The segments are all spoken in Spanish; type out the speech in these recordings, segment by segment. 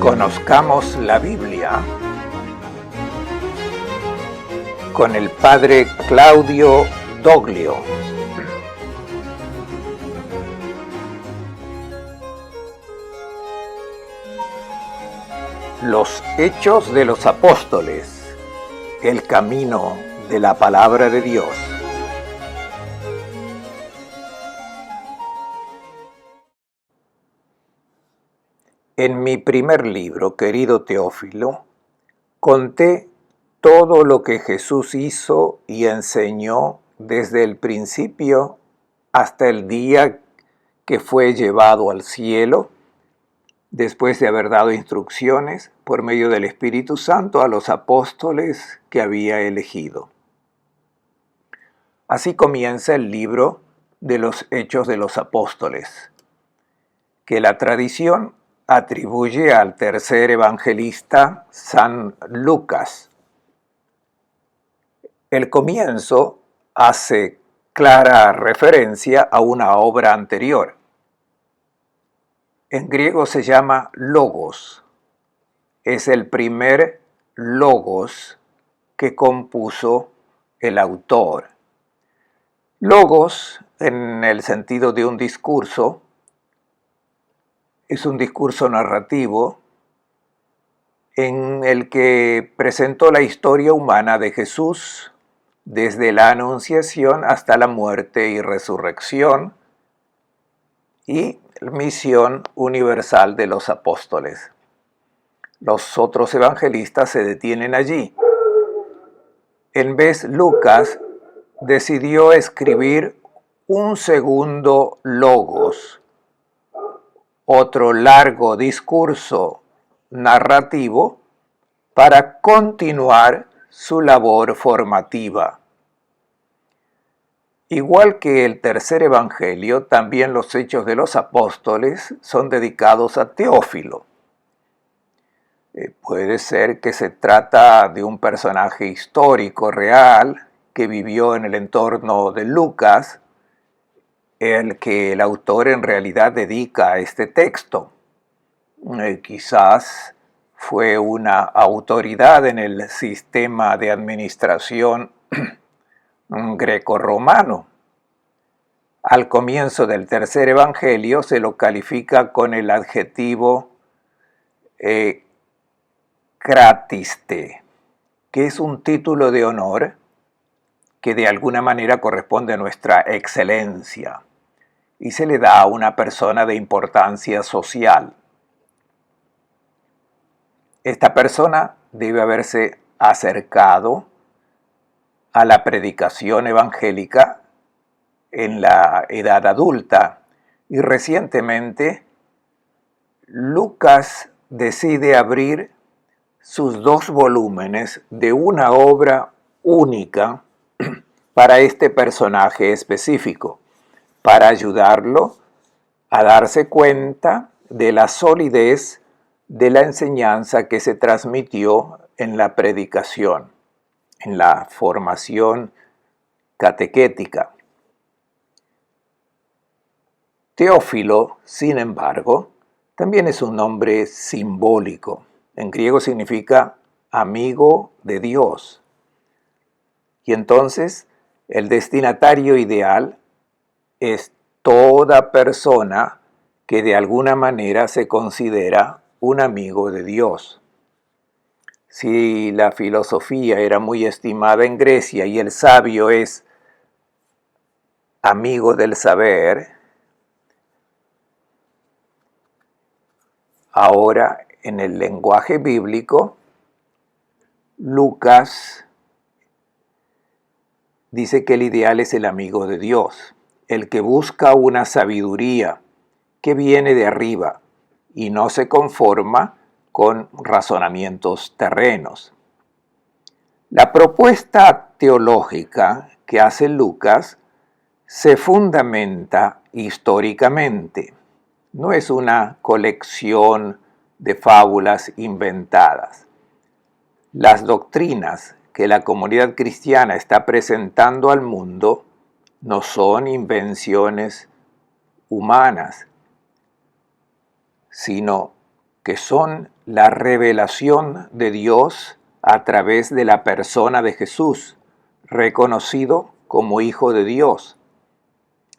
Conozcamos la Biblia con el padre Claudio Doglio. Los Hechos de los Apóstoles, el camino de la palabra de Dios. En mi primer libro, querido Teófilo, conté todo lo que Jesús hizo y enseñó desde el principio hasta el día que fue llevado al cielo, después de haber dado instrucciones por medio del Espíritu Santo a los apóstoles que había elegido. Así comienza el libro de los Hechos de los Apóstoles, que la tradición atribuye al tercer evangelista San Lucas. El comienzo hace clara referencia a una obra anterior. En griego se llama logos. Es el primer logos que compuso el autor. Logos, en el sentido de un discurso, es un discurso narrativo en el que presentó la historia humana de Jesús desde la anunciación hasta la muerte y resurrección y misión universal de los apóstoles. Los otros evangelistas se detienen allí. En vez, Lucas decidió escribir un segundo logos, otro largo discurso narrativo para continuar su labor formativa. Igual que el tercer evangelio, también los Hechos de los Apóstoles son dedicados a Teófilo. Puede ser que se trata de un personaje histórico real que vivió en el entorno de Lucas, el que el autor en realidad dedica a este texto. Quizás fue una autoridad en el sistema de administración grecorromano. Al comienzo del tercer evangelio se lo califica con el adjetivo cratiste, que es un título de honor que de alguna manera corresponde a nuestra excelencia y se le da a una persona de importancia social. Esta persona debe haberse acercado a la predicación evangélica en la edad adulta y recientemente Lucas decide abrir sus 2 volúmenes de una obra única para este personaje específico, para ayudarlo a darse cuenta de la solidez de la enseñanza que se transmitió en la predicación, en la formación catequética. Teófilo, sin embargo, también es un nombre simbólico. En griego significa amigo de Dios. Y entonces, el destinatario ideal es toda persona que de alguna manera se considera un amigo de Dios. Si la filosofía era muy estimada en Grecia y el sabio es amigo del saber, ahora en el lenguaje bíblico, Lucas dice que el ideal es el amigo de Dios, el que busca una sabiduría que viene de arriba y no se conforma con razonamientos terrenos. La propuesta teológica que hace Lucas se fundamenta históricamente. No es una colección de fábulas inventadas. Las doctrinas que la comunidad cristiana está presentando al mundo no son invenciones humanas, sino que son la revelación de Dios a través de la persona de Jesús, reconocido como Hijo de Dios,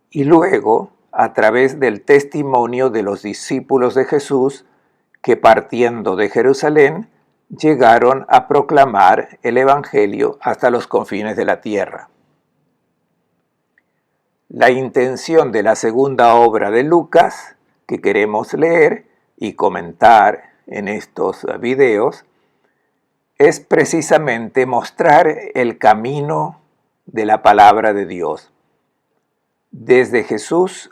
y luego a través del testimonio de los discípulos de Jesús que partiendo de Jerusalén llegaron a proclamar el Evangelio hasta los confines de la tierra. La intención de la segunda obra de Lucas, que queremos leer y comentar en estos videos, es precisamente mostrar el camino de la palabra de Dios, desde Jesús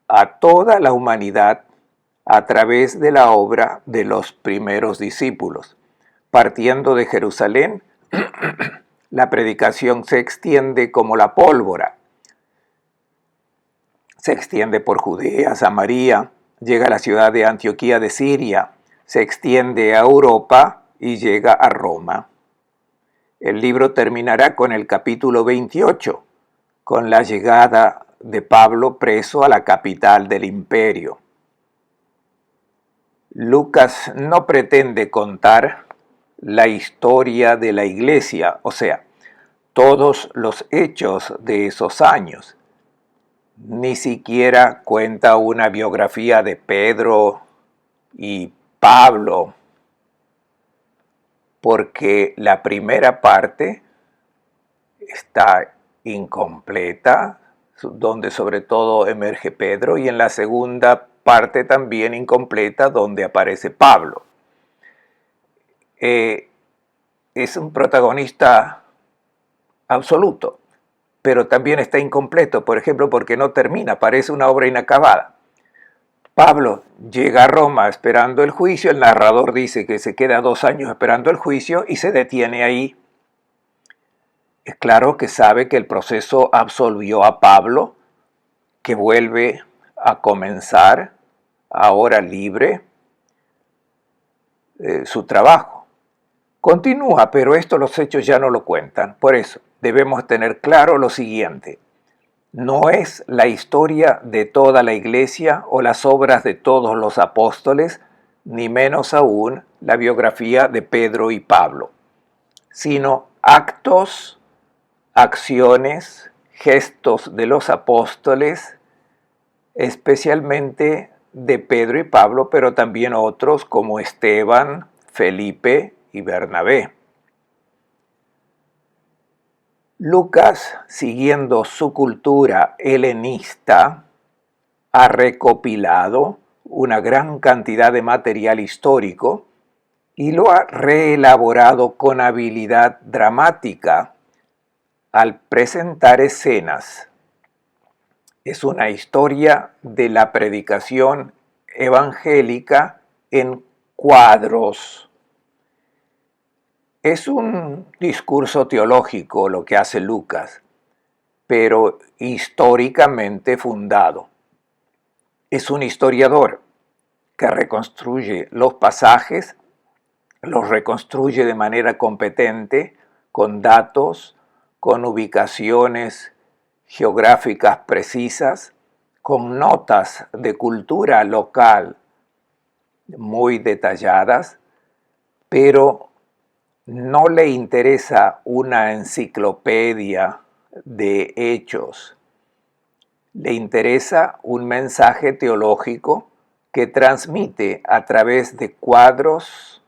a toda la humanidad a través de la obra de los primeros discípulos. Partiendo de Jerusalén, la predicación se extiende como la pólvora. Se extiende por Judea, Samaria, llega a la ciudad de Antioquía de Siria, se extiende a Europa y llega a Roma. El libro terminará con el capítulo 28, con la llegada de Pablo preso a la capital del imperio. Lucas no pretende contar la historia de la iglesia, o sea, todos los hechos de esos años. Ni siquiera cuenta una biografía de Pedro y Pablo, porque la primera parte está incompleta, donde sobre todo emerge Pedro, y en la segunda parte también incompleta, donde aparece Pablo. Es un protagonista absoluto, pero también está incompleto, por ejemplo, porque no termina, parece una obra inacabada. Pablo llega a Roma esperando el juicio, el narrador dice que se queda 2 años esperando el juicio y se detiene ahí. Es claro que sabe que el proceso absolvió a Pablo, que vuelve a comenzar, ahora libre, su trabajo. Continúa, pero esto los hechos ya no lo cuentan. Por eso debemos tener claro lo siguiente: no es la historia de toda la iglesia o las obras de todos los apóstoles, ni menos aún la biografía de Pedro y Pablo, sino actos, acciones, gestos de los apóstoles, especialmente de Pedro y Pablo, pero también otros como Esteban, Felipe y Bernabé. Lucas, siguiendo su cultura helenista, ha recopilado una gran cantidad de material histórico y lo ha reelaborado con habilidad dramática al presentar escenas. Es una historia de la predicación evangélica en cuadros. Es un discurso teológico lo que hace Lucas, pero históricamente fundado. Es un historiador que reconstruye los pasajes, los reconstruye de manera competente, con datos, con ubicaciones geográficas precisas, con notas de cultura local muy detalladas, pero no le interesa una enciclopedia de hechos. Le interesa un mensaje teológico que transmite a través de cuadros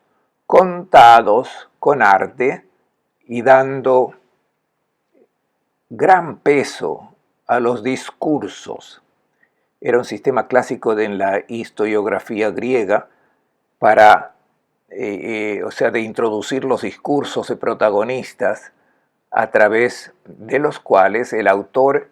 contados con arte y dando gran peso a los discursos. Era un sistema clásico en la historiografía griega para de introducir los discursos de protagonistas a través de los cuales el autor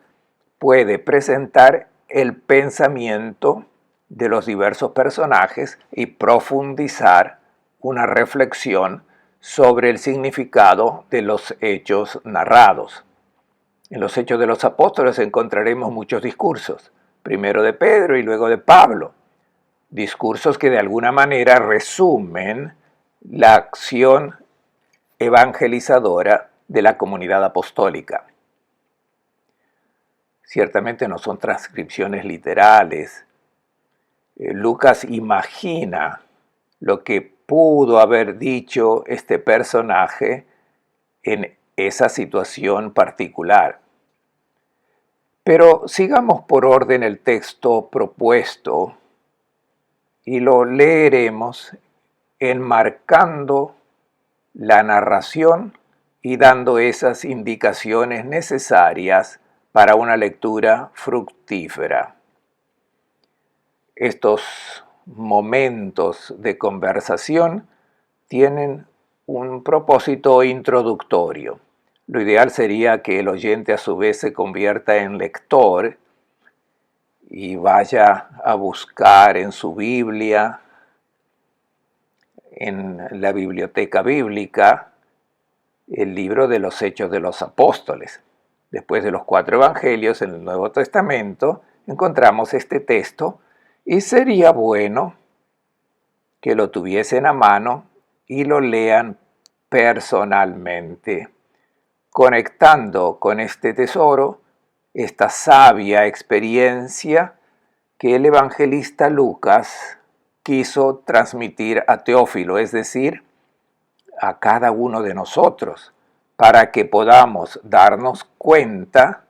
puede presentar el pensamiento de los diversos personajes y profundizar una reflexión sobre el significado de los hechos narrados. En los Hechos de los Apóstoles encontraremos muchos discursos, primero de Pedro y luego de Pablo, discursos que de alguna manera resumen la acción evangelizadora de la comunidad apostólica. Ciertamente no son transcripciones literales. Lucas imagina lo que pudo haber dicho este personaje en esa situación particular. Pero sigamos por orden el texto propuesto y lo leeremos enmarcando la narración y dando esas indicaciones necesarias para una lectura fructífera. Estos momentos de conversación tienen un propósito introductorio. Lo ideal sería que el oyente a su vez se convierta en lector y vaya a buscar en su Biblia, en la biblioteca bíblica, el libro de los Hechos de los Apóstoles. Después de los 4 evangelios en el Nuevo Testamento, encontramos este texto y sería bueno que lo tuviesen a mano y lo lean personalmente, conectando con este tesoro esta sabia experiencia que el evangelista Lucas quiso transmitir a Teófilo, es decir, a cada uno de nosotros, para que podamos darnos cuenta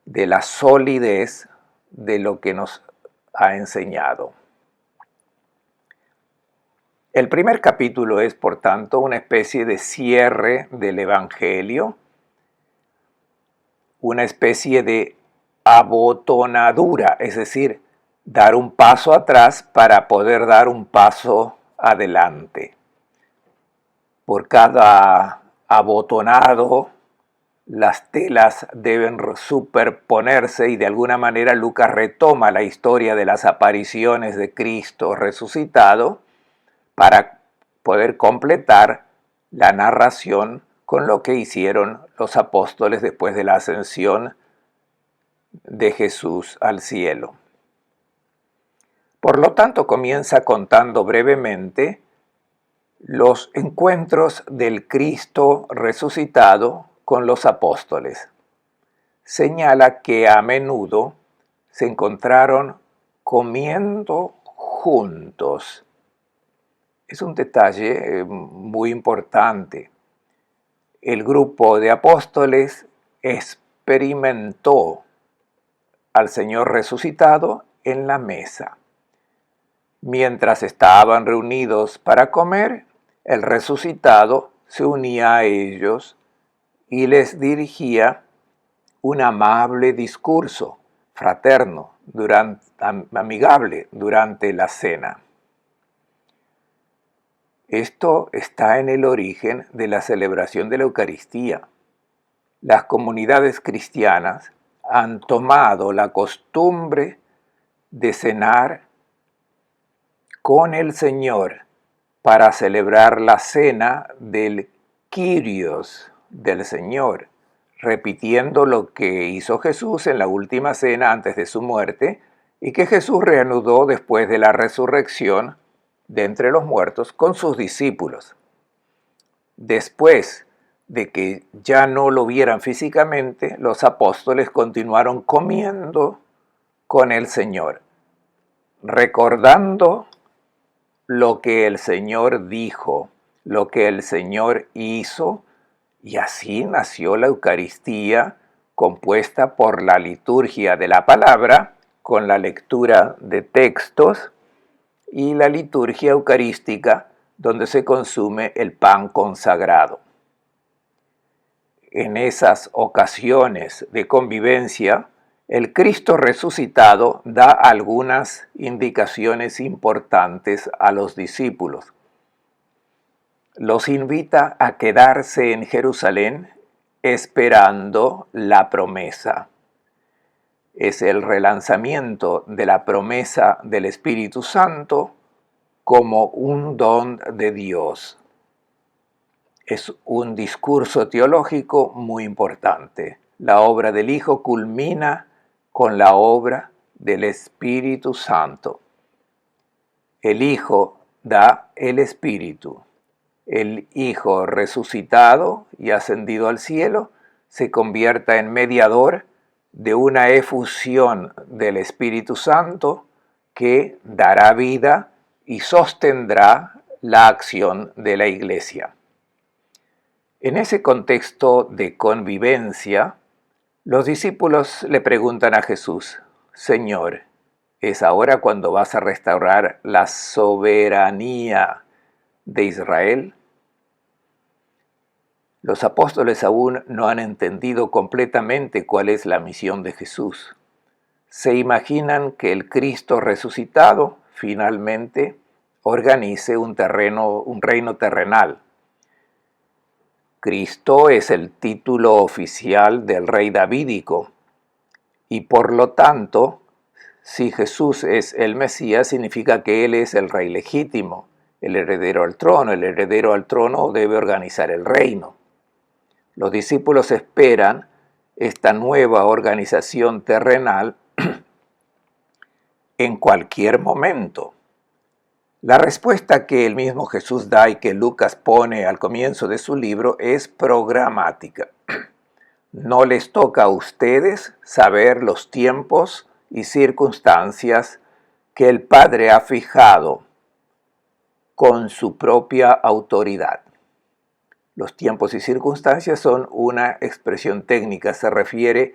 de la solidez de lo que nos ha enseñado. El primer capítulo es, por tanto, una especie de cierre del Evangelio, una especie de abotonadura, es decir, dar un paso atrás para poder dar un paso adelante. Por cada abotonado, las telas deben superponerse y de alguna manera Lucas retoma la historia de las apariciones de Cristo resucitado para poder completar la narración con lo que hicieron los apóstoles después de la ascensión de Jesús al cielo. Por lo tanto, comienza contando brevemente los encuentros del Cristo resucitado con los apóstoles. Señala que a menudo se encontraron comiendo juntos. Es un detalle muy importante. El grupo de apóstoles experimentó al Señor resucitado en la mesa. Mientras estaban reunidos para comer, el resucitado se unía a ellos y les dirigía un amable discurso fraterno, amigable durante la cena. Esto está en el origen de la celebración de la Eucaristía. Las comunidades cristianas han tomado la costumbre de cenar con el Señor para celebrar la cena del Kyrios, del Señor, repitiendo lo que hizo Jesús en la última cena antes de su muerte y que Jesús reanudó después de la resurrección de entre los muertos con sus discípulos. Después de que ya no lo vieran físicamente, los apóstoles continuaron comiendo con el Señor, recordando lo que el Señor dijo, lo que el Señor hizo, y así nació la Eucaristía, compuesta por la liturgia de la palabra, con la lectura de textos, y la liturgia eucarística, donde se consume el pan consagrado. En esas ocasiones de convivencia, el Cristo resucitado da algunas indicaciones importantes a los discípulos. Los invita a quedarse en Jerusalén esperando la promesa. Es el relanzamiento de la promesa del Espíritu Santo como un don de Dios. Es un discurso teológico muy importante. La obra del Hijo culmina con la obra del Espíritu Santo. El Hijo da el Espíritu. El Hijo resucitado y ascendido al cielo se convierta en mediador de una efusión del Espíritu Santo que dará vida y sostendrá la acción de la Iglesia. En ese contexto de convivencia, los discípulos le preguntan a Jesús: Señor, ¿es ahora cuando vas a restaurar la soberanía de Israel? Los apóstoles aún no han entendido completamente cuál es la misión de Jesús. Se imaginan que el Cristo resucitado finalmente organice un reino terrenal. Cristo es el título oficial del rey davídico y por lo tanto, si Jesús es el Mesías, significa que Él es el rey legítimo, el heredero al trono. El heredero al trono debe organizar el reino. Los discípulos esperan esta nueva organización terrenal en cualquier momento. La respuesta que el mismo Jesús da y que Lucas pone al comienzo de su libro es programática. No les toca a ustedes saber los tiempos y circunstancias que el Padre ha fijado con su propia autoridad. Los tiempos y circunstancias son una expresión técnica, se refiere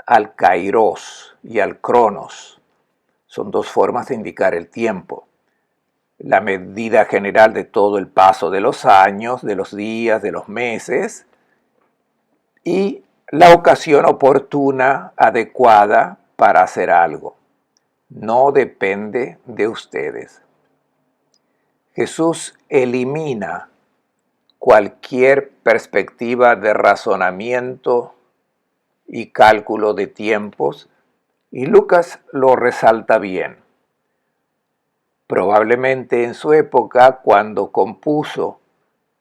al kairos y al cronos. Son dos formas de indicar el tiempo. La medida general de todo el paso de los años, de los días, de los meses, y la ocasión oportuna, adecuada para hacer algo. No depende de ustedes. Jesús elimina cualquier perspectiva de razonamiento y cálculo de tiempos, y Lucas lo resalta bien. Probablemente en su época, cuando compuso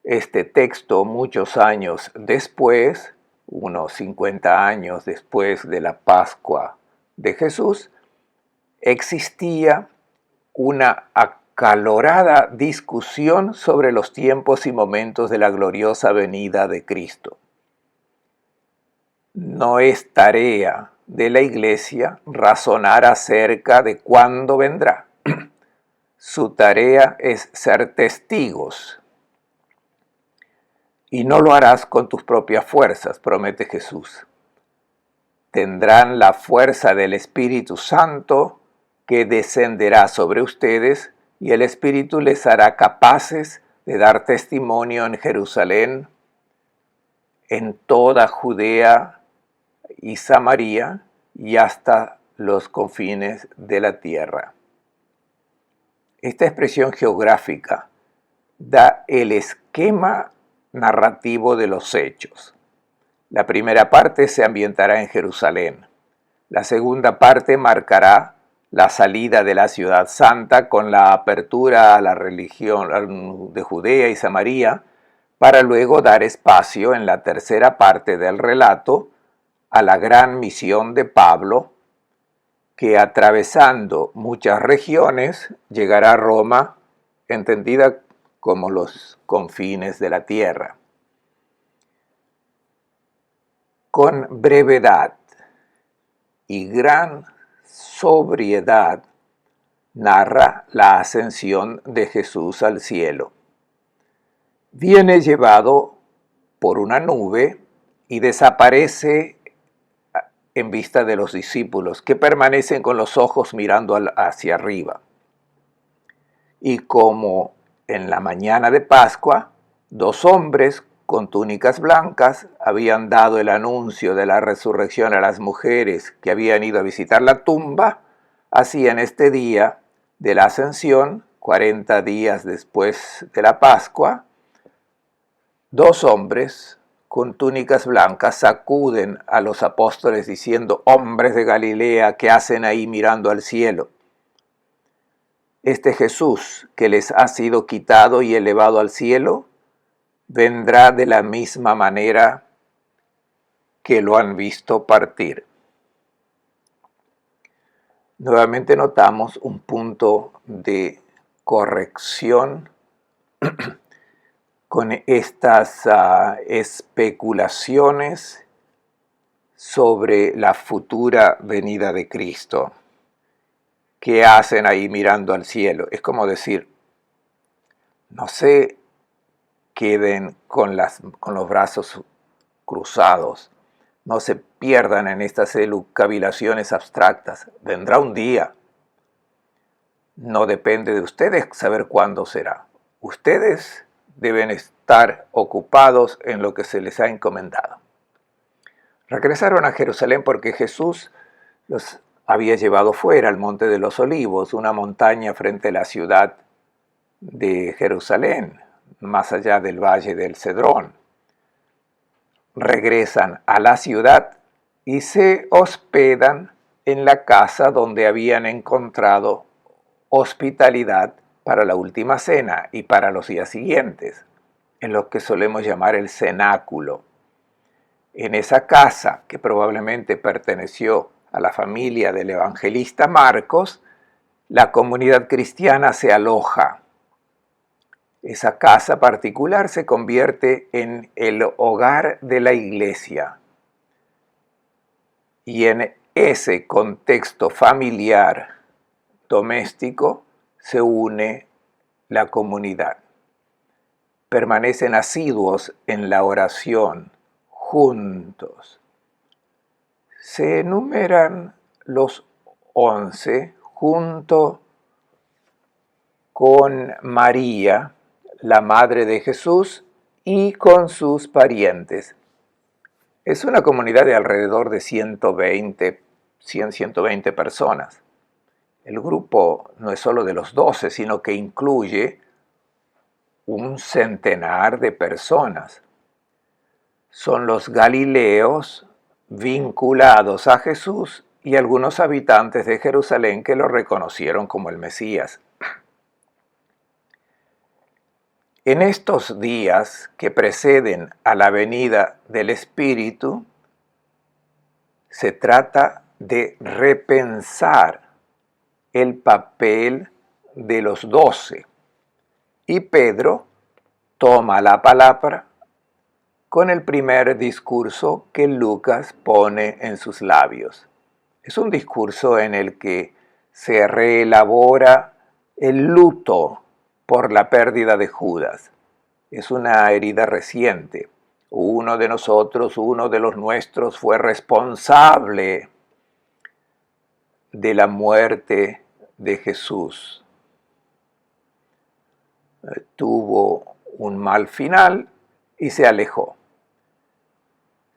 este texto muchos años después, unos 50 años después de la Pascua de Jesús, existía una acalorada discusión sobre los tiempos y momentos de la gloriosa venida de Cristo. No es tarea de la Iglesia razonar acerca de cuándo vendrá. Su tarea es ser testigos. Y no lo harás con tus propias fuerzas, promete Jesús. Tendrán la fuerza del Espíritu Santo que descenderá sobre ustedes y el Espíritu les hará capaces de dar testimonio en Jerusalén, en toda Judea y Samaria y hasta los confines de la tierra. Esta expresión geográfica da el esquema narrativo de los hechos. La primera parte se ambientará en Jerusalén. La segunda parte marcará la salida de la ciudad santa con la apertura a la religión de Judea y Samaria, para luego dar espacio en la tercera parte del relato a la gran misión de Pablo, que atravesando muchas regiones llegará a Roma, entendida como los confines de la tierra. Con brevedad y gran sobriedad narra la ascensión de Jesús al cielo. Viene llevado por una nube y desaparece en vista de los discípulos, que permanecen con los ojos mirando hacia arriba. Y como en la mañana de Pascua, dos hombres con túnicas blancas habían dado el anuncio de la resurrección a las mujeres que habían ido a visitar la tumba, así en este día de la ascensión, 40 días después de la Pascua, dos hombres con túnicas blancas sacuden a los apóstoles diciendo: hombres de Galilea, ¿qué hacen ahí mirando al cielo? Este Jesús que les ha sido quitado y elevado al cielo, vendrá de la misma manera que lo han visto partir. Nuevamente notamos un punto de corrección con estas especulaciones sobre la futura venida de Cristo. ¿Qué hacen ahí mirando al cielo? Es como decir, No se queden con los brazos cruzados. No se pierdan en estas elucubraciones abstractas. Vendrá un día. No depende de ustedes saber cuándo será. Ustedes deben estar ocupados en lo que se les ha encomendado. Regresaron a Jerusalén porque Jesús los había llevado fuera al Monte de los Olivos, una montaña frente a la ciudad de Jerusalén, más allá del valle del Cedrón. Regresan a la ciudad y se hospedan en la casa donde habían encontrado hospitalidad para la última cena y para los días siguientes, en lo que solemos llamar el cenáculo. En esa casa, que probablemente perteneció a la familia del evangelista Marcos, la comunidad cristiana se aloja. Esa casa particular se convierte en el hogar de la iglesia. Y en ese contexto familiar, doméstico, se une la comunidad. Permanecen asiduos en la oración, juntos. Se enumeran los 11 junto con María, la madre de Jesús, y con sus parientes. Es una comunidad de alrededor de 120 personas. El grupo no es solo de los 12, sino que incluye un centenar de personas. Son los galileos vinculados a Jesús y algunos habitantes de Jerusalén que lo reconocieron como el Mesías. En estos días que preceden a la venida del Espíritu, se trata de repensar el papel de los 12. Y Pedro toma la palabra con el primer discurso que Lucas pone en sus labios. Es un discurso en el que se reelabora el luto por la pérdida de Judas. Es una herida reciente. Uno de nosotros, uno de los nuestros, fue responsable de la muerte de Jesús. Tuvo un mal final y se alejó.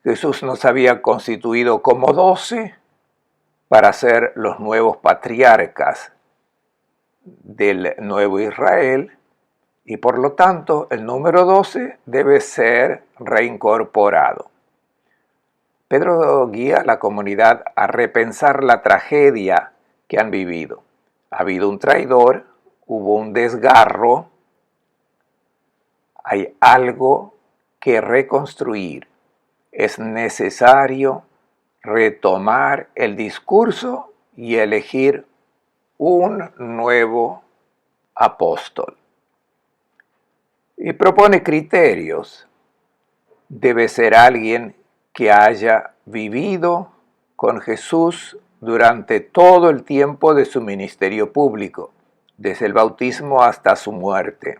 Jesús nos había constituido como 12 para ser los nuevos patriarcas del nuevo Israel, y por lo tanto el número 12 debe ser reincorporado. Pedro guía a la comunidad a repensar la tragedia que han vivido. Ha habido un traidor, hubo un desgarro, hay algo que reconstruir. Es necesario retomar el discurso y elegir un nuevo apóstol. Y propone criterios. Debe ser alguien que haya vivido con Jesús durante todo el tiempo de su ministerio público, desde el bautismo hasta su muerte,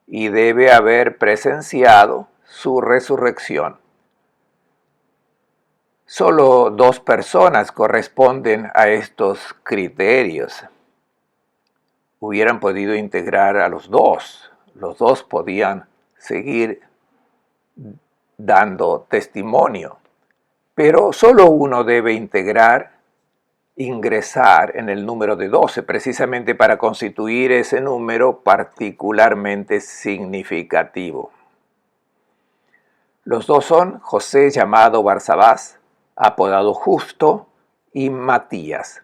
y debe haber presenciado su resurrección. Solo 2 personas corresponden a estos criterios. Hubieran podido integrar a los 2. Los 2 podían seguir dando testimonio, pero solo uno debe ingresar en el número de 12, precisamente para constituir ese número particularmente significativo. Los 2 son José, llamado Barsabás, apodado Justo, y Matías.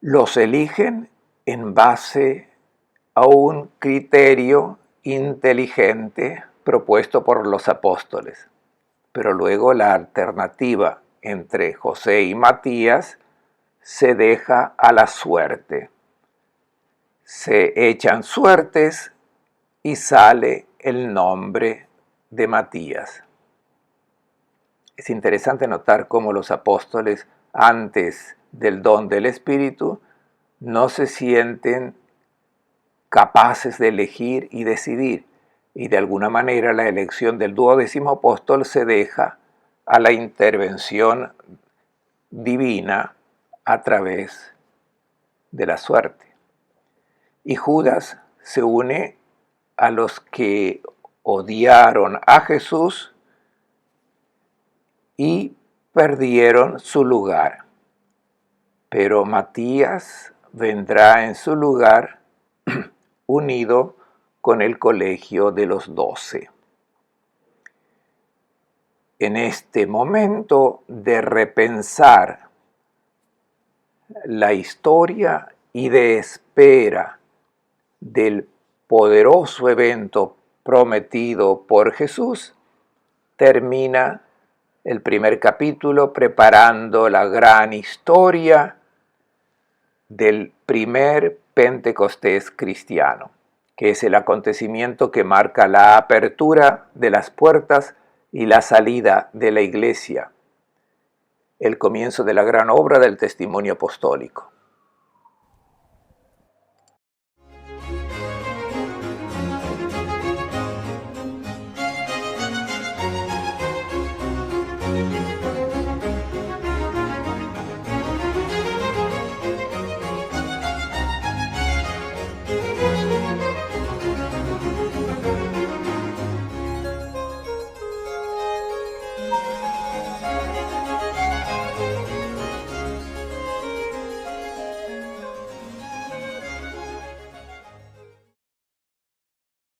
Los eligen en base a un criterio inteligente propuesto por los apóstoles. Pero luego la alternativa entre José y Matías se deja a la suerte. Se echan suertes y sale el nombre de Matías. Es interesante notar cómo los apóstoles, antes del don del Espíritu, no se sienten capaces de elegir y decidir. Y de alguna manera la elección del 12º apóstol se deja a la intervención divina a través de la suerte. Y Judas se une a los que odiaron a Jesús y perdieron su lugar. Pero Matías vendrá en su lugar unido con el colegio de los 12. En este momento de repensar la historia y de espera del poderoso evento prometido por Jesús, termina el primer capítulo preparando la gran historia del primer Pentecostés cristiano, que es el acontecimiento que marca la apertura de las puertas y la salida de la Iglesia, el comienzo de la gran obra del testimonio apostólico.